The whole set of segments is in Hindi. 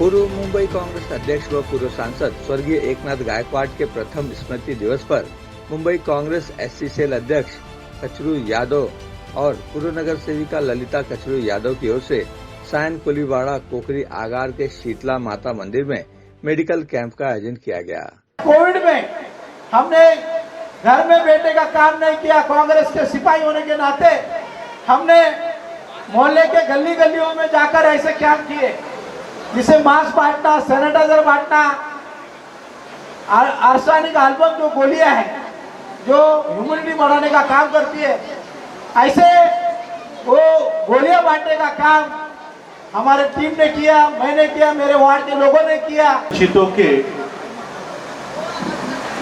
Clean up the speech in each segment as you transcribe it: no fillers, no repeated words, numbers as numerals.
पूर्व मुंबई कांग्रेस अध्यक्ष व पूर्व सांसद स्वर्गीय एकनाथ गायकवाड़ के प्रथम स्मृति दिवस पर मुंबई कांग्रेस एससी सेल अध्यक्ष कचरू यादव और पूर्व नगर सेविका ललिता कचरू यादव की ओर से सायन कुलीवाड़ा कोकरी आगार के शीतला माता मंदिर में मेडिकल कैंप का आयोजन किया गया। कोविड में हमने घर में बैठने का काम नहीं किया। कांग्रेस के सिपाही होने के नाते हमने मोहल्ले के गली गलियों में जाकर ऐसे कैंप किए, जिसे मास्क बांटना, सैनिटाइजर बांटना, आर्सेनिक एल्बम जो गोलियां हैं जो ह्यूमिडिटी बढ़ाने का काम करती है, ऐसे वो गोलियां बांटने का काम हमारे टीम ने किया, मैंने किया, मेरे वार्ड के लोगों ने किया। वंचितों के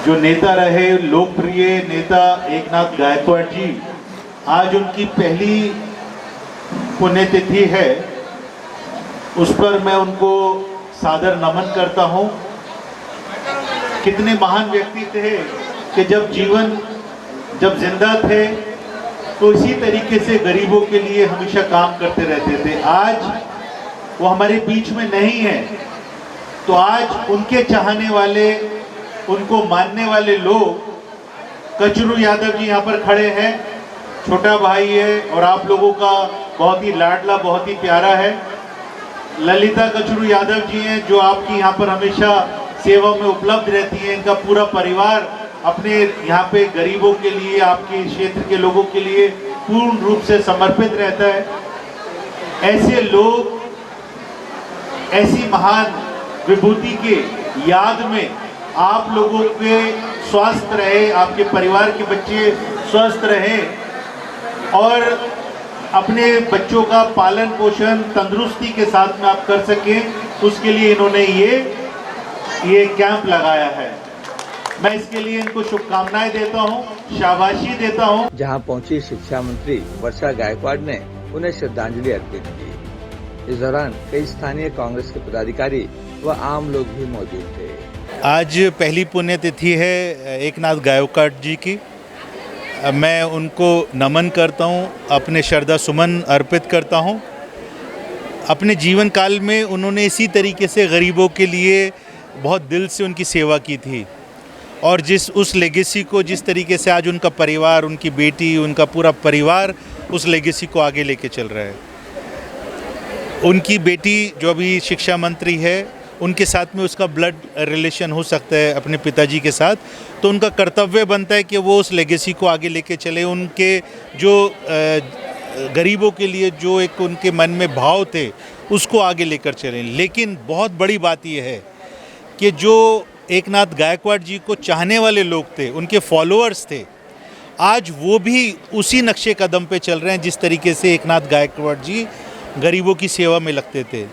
जो नेता रहे, लोकप्रिय नेता एकनाथ गायकवाड़ जी, आज उनकी पहली पुण्यतिथि है। उस पर मैं उनको सादर नमन करता हूं। कितने महान व्यक्ति थे कि जब जिंदा थे तो इसी तरीके से गरीबों के लिए हमेशा काम करते रहते थे। आज वो हमारे बीच में नहीं है, तो आज उनके चाहने वाले, उनको मानने वाले लोग, कचरू यादव जी यहाँ पर खड़े हैं, छोटा भाई है और आप लोगों का बहुत ही लाडला, बहुत ही प्यारा है। ललिता कचरू यादव जी हैं जो आपकी यहाँ पर हमेशा सेवा में उपलब्ध रहती हैं। इनका पूरा परिवार अपने यहाँ पे गरीबों के लिए, आपके क्षेत्र के लोगों के लिए पूर्ण रूप से समर्पित रहता है। ऐसे लोग, ऐसी महान विभूति के याद में आप लोगों के स्वस्थ रहे, आपके परिवार के बच्चे स्वस्थ रहे और अपने बच्चों का पालन पोषण तंदुरुस्ती के साथ में आप कर सकें, उसके लिए इन्होंने ये कैंप लगाया है। मैं इसके लिए इनको शुभकामनाएं देता हूं, शाबाशी देता हूं। जहां पहुंची शिक्षा मंत्री वर्षा गायकवाड़ ने उन्हें श्रद्धांजलि अर्पित की। इस दौरान कई स्थानीय कांग्रेस के पदाधिकारी व आम लोग भी मौजूद थे। आज पहली पुण्यतिथि है एकनाथ गायकवाड़ जी की। मैं उनको नमन करता हूं, अपने श्रद्धा सुमन अर्पित करता हूं। अपने जीवन काल में उन्होंने इसी तरीके से गरीबों के लिए बहुत दिल से उनकी सेवा की थी और उस लेगेसी को जिस तरीके से आज उनका परिवार, उनकी बेटी, उनका पूरा परिवार उस लेगेसी को आगे लेके चल रहा है। उनकी बेटी जो अभी शिक्षा मंत्री है, उनके साथ में उसका ब्लड रिलेशन हो सकता है अपने पिताजी के साथ, तो उनका कर्तव्य बनता है कि वो उस लेगेसी को आगे लेके चले। उनके जो गरीबों के लिए जो एक उनके मन में भाव थे उसको आगे लेकर चलें। लेकिन बहुत बड़ी बात यह है कि जो एकनाथ गायकवाड़ जी को चाहने वाले लोग थे, उनके फॉलोअर्स थे, आज वो भी उसी नक्शे कदम पे चल रहे हैं जिस तरीके से एकनाथ गायकवाड़ जी गरीबों की सेवा में लगते थे।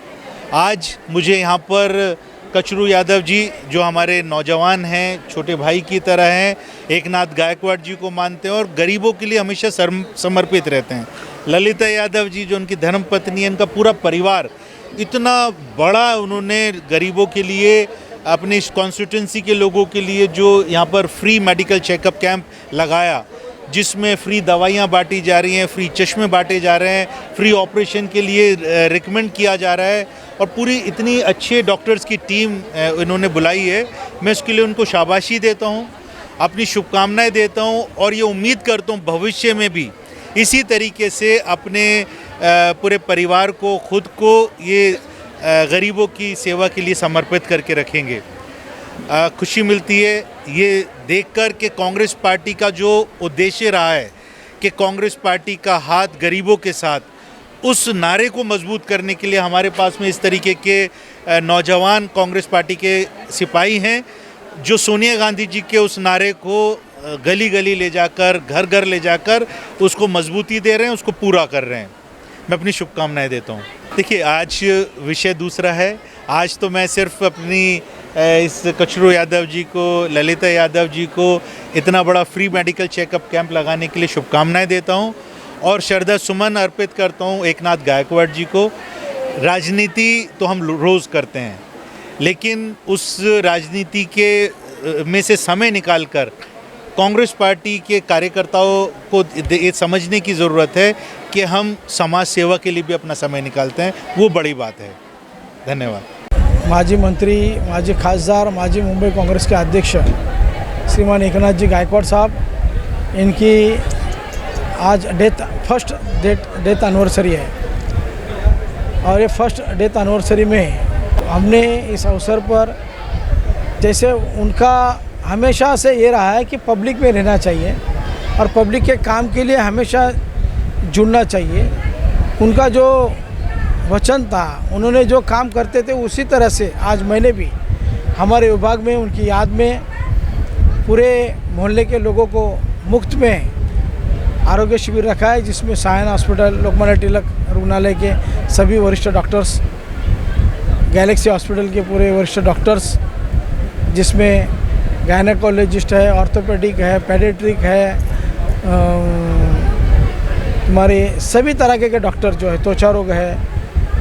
आज मुझे यहाँ पर कचरू यादव जी जो हमारे नौजवान हैं, छोटे भाई की तरह हैं, एकनाथ गायकवाड़ जी को मानते हैं और गरीबों के लिए हमेशा समर्पित रहते हैं। ललिता यादव जी जो उनकी धर्मपत्नी है, उनका पूरा परिवार, इतना बड़ा उन्होंने गरीबों के लिए, अपनी कॉन्स्टिट्यूंसी के लोगों के लिए जो यहाँ पर फ्री मेडिकल चेकअप कैंप लगाया, जिसमें फ्री दवाइयाँ बांटी जा रही हैं, फ्री चश्मे बांटे जा रहे हैं, फ्री ऑपरेशन के लिए रिकमेंड किया जा रहा है और पूरी इतनी अच्छे डॉक्टर्स की टीम इन्होंने बुलाई है। मैं उसके लिए उनको शाबाशी देता हूँ, अपनी शुभकामनाएं देता हूँ और ये उम्मीद करता हूँ भविष्य में भी इसी तरीके से अपने पूरे परिवार को, खुद को ये गरीबों की सेवा के लिए समर्पित करके रखेंगे। खुशी मिलती है ये देखकर कि कांग्रेस पार्टी का जो उद्देश्य रहा है कि कांग्रेस पार्टी का हाथ गरीबों के साथ, उस नारे को मजबूत करने के लिए हमारे पास में इस तरीके के नौजवान कांग्रेस पार्टी के सिपाही हैं जो सोनिया गांधी जी के उस नारे को गली गली ले जाकर, घर घर ले जाकर उसको मजबूती दे रहे हैं, उसको पूरा कर रहे हैं। मैं अपनी शुभकामनाएं देता हूं। देखिए, आज विषय दूसरा है। आज तो मैं सिर्फ अपनी इस कचरू यादव जी को, ललिता यादव जी को इतना बड़ा फ्री मेडिकल चेकअप कैंप लगाने के लिए शुभकामनाएं देता हूं और श्रद्धा सुमन अर्पित करता हूं एकनाथ गायकवाड़ जी को। राजनीति तो हम रोज़ करते हैं, लेकिन उस राजनीति के में से समय निकालकर कांग्रेस पार्टी के कार्यकर्ताओं को ये समझने की ज़रूरत है कि हम समाज सेवा के लिए भी अपना समय निकालते हैं। वो बड़ी बात है। धन्यवाद। माजी मंत्री, माजी खासदार, माजी मुंबई कांग्रेस के अध्यक्ष श्रीमान एकनाथ जी गायकवाड़ साहब, इनकी आज फर्स्ट डेथ एनिवर्सरी है। और ये फर्स्ट डेथ एनिवर्सरी में हमने इस अवसर पर, जैसे उनका हमेशा से ये रहा है कि पब्लिक में रहना चाहिए और पब्लिक के काम के लिए हमेशा जुड़ना चाहिए। उनका जो वचन था, उन्होंने जो काम करते थे उसी तरह से आज मैंने भी हमारे विभाग में उनकी याद में पूरे मोहल्ले के लोगों को मुफ्त में आरोग्य शिविर रखा है, जिसमें सायन हॉस्पिटल, लोकमान्य तिलक रुग्णालय के सभी वरिष्ठ डॉक्टर्स, गैलेक्सी हॉस्पिटल के पूरे वरिष्ठ डॉक्टर्स, जिसमें गायनेकोलॉजिस्ट है, ऑर्थोपेडिक है, पेडियाट्रिक है, हमारे सभी तरह के डॉक्टर जो है, त्वचा रोग है,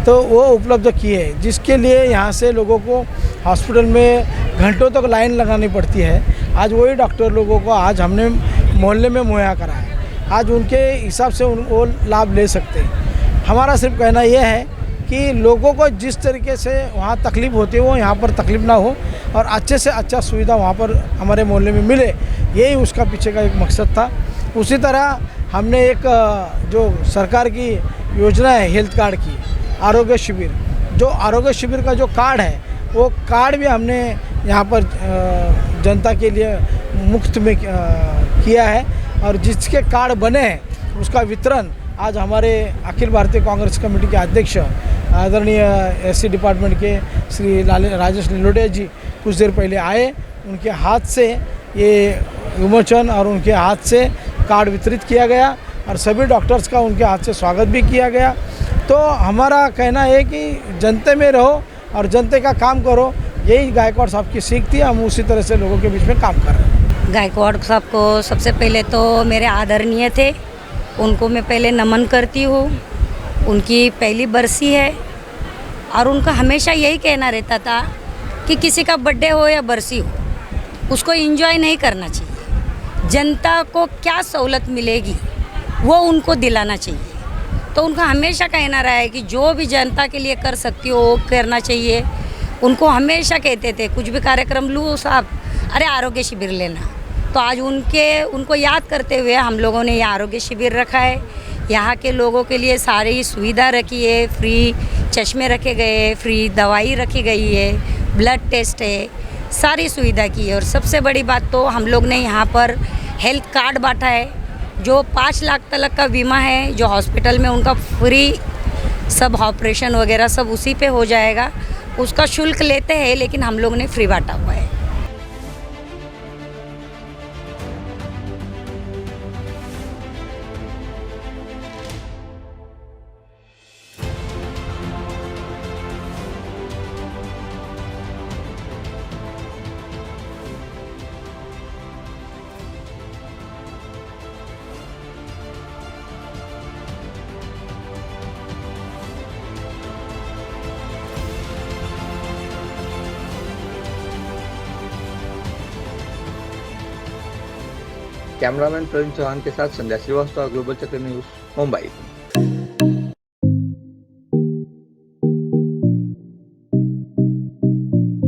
तो वो उपलब्ध किए, जिसके लिए यहाँ से लोगों को हॉस्पिटल में घंटों तक लाइन लगानी पड़ती है। आज वही डॉक्टर लोगों को आज हमने मोहल्ले में मुहैया करा है। आज उनके हिसाब से वो लाभ ले सकते हैं। हमारा सिर्फ कहना यह है कि लोगों को जिस तरीके से वहाँ तकलीफ़ होती है वो यहाँ पर तकलीफ़ ना हो और अच्छे से अच्छा सुविधा वहाँ पर हमारे मोहल्ले में मिले, यही उसका पीछे का एक मकसद था। उसी तरह हमने एक जो सरकार की योजना है हेल्थ कार्ड की, आरोग्य शिविर, जो आरोग्य शिविर का जो कार्ड है वो कार्ड भी हमने यहाँ पर जनता के लिए मुफ्त में किया है। और जिसके कार्ड बने हैं उसका वितरण आज हमारे अखिल भारतीय कांग्रेस कमेटी के अध्यक्ष आदरणीय एससी डिपार्टमेंट के श्री राजेश लिलोटिया जी कुछ देर पहले आए, उनके हाथ से ये विमोचन और उनके हाथ से कार्ड वितरित किया गया और सभी डॉक्टर्स का उनके हाथ से स्वागत भी किया गया। तो हमारा कहना है कि जनते में रहो और जनते का काम करो, यही गायकवाड़ साहब की सीख थी। हम उसी तरह से लोगों के बीच में काम कर रहे हैं। गायकवाड़ साहब को सबसे पहले तो मेरे आदरणीय थे, उनको मैं पहले नमन करती हूँ। उनकी पहली बरसी है और उनका हमेशा यही कहना रहता था कि किसी का बर्थडे हो या बरसी हो, उसको एंजॉय नहीं करना चाहिए, जनता को क्या सहूलत मिलेगी वो उनको दिलाना चाहिए। तो उनका हमेशा कहना रहा है कि जो भी जनता के लिए कर सकती हो वो करना चाहिए। उनको हमेशा कहते थे कुछ भी कार्यक्रम लूँ साहब, अरे आरोग्य शिविर लेना। तो आज उनको याद करते हुए हम लोगों ने यह आरोग्य शिविर रखा है। यहाँ के लोगों के लिए सारी सुविधा रखी है, फ्री चश्मे रखे गए हैं, फ्री दवाई रखी गई है, ब्लड टेस्ट है, सारी सुविधा की है। और सबसे बड़ी बात तो हम लोग ने यहाँ पर हेल्थ कार्ड बांटा है, जो 5 लाख तक का बीमा है, जो हॉस्पिटल में उनका फ्री सब ऑपरेशन वगैरह सब उसी पे हो जाएगा। उसका शुल्क लेते हैं लेकिन हम लोग ने फ्री बांटा हुआ है। कैमरामैन प्रवीण चौहान के साथ संध्या श्रीवास्तव, ग्लोबल चक्र न्यूज, मुंबई।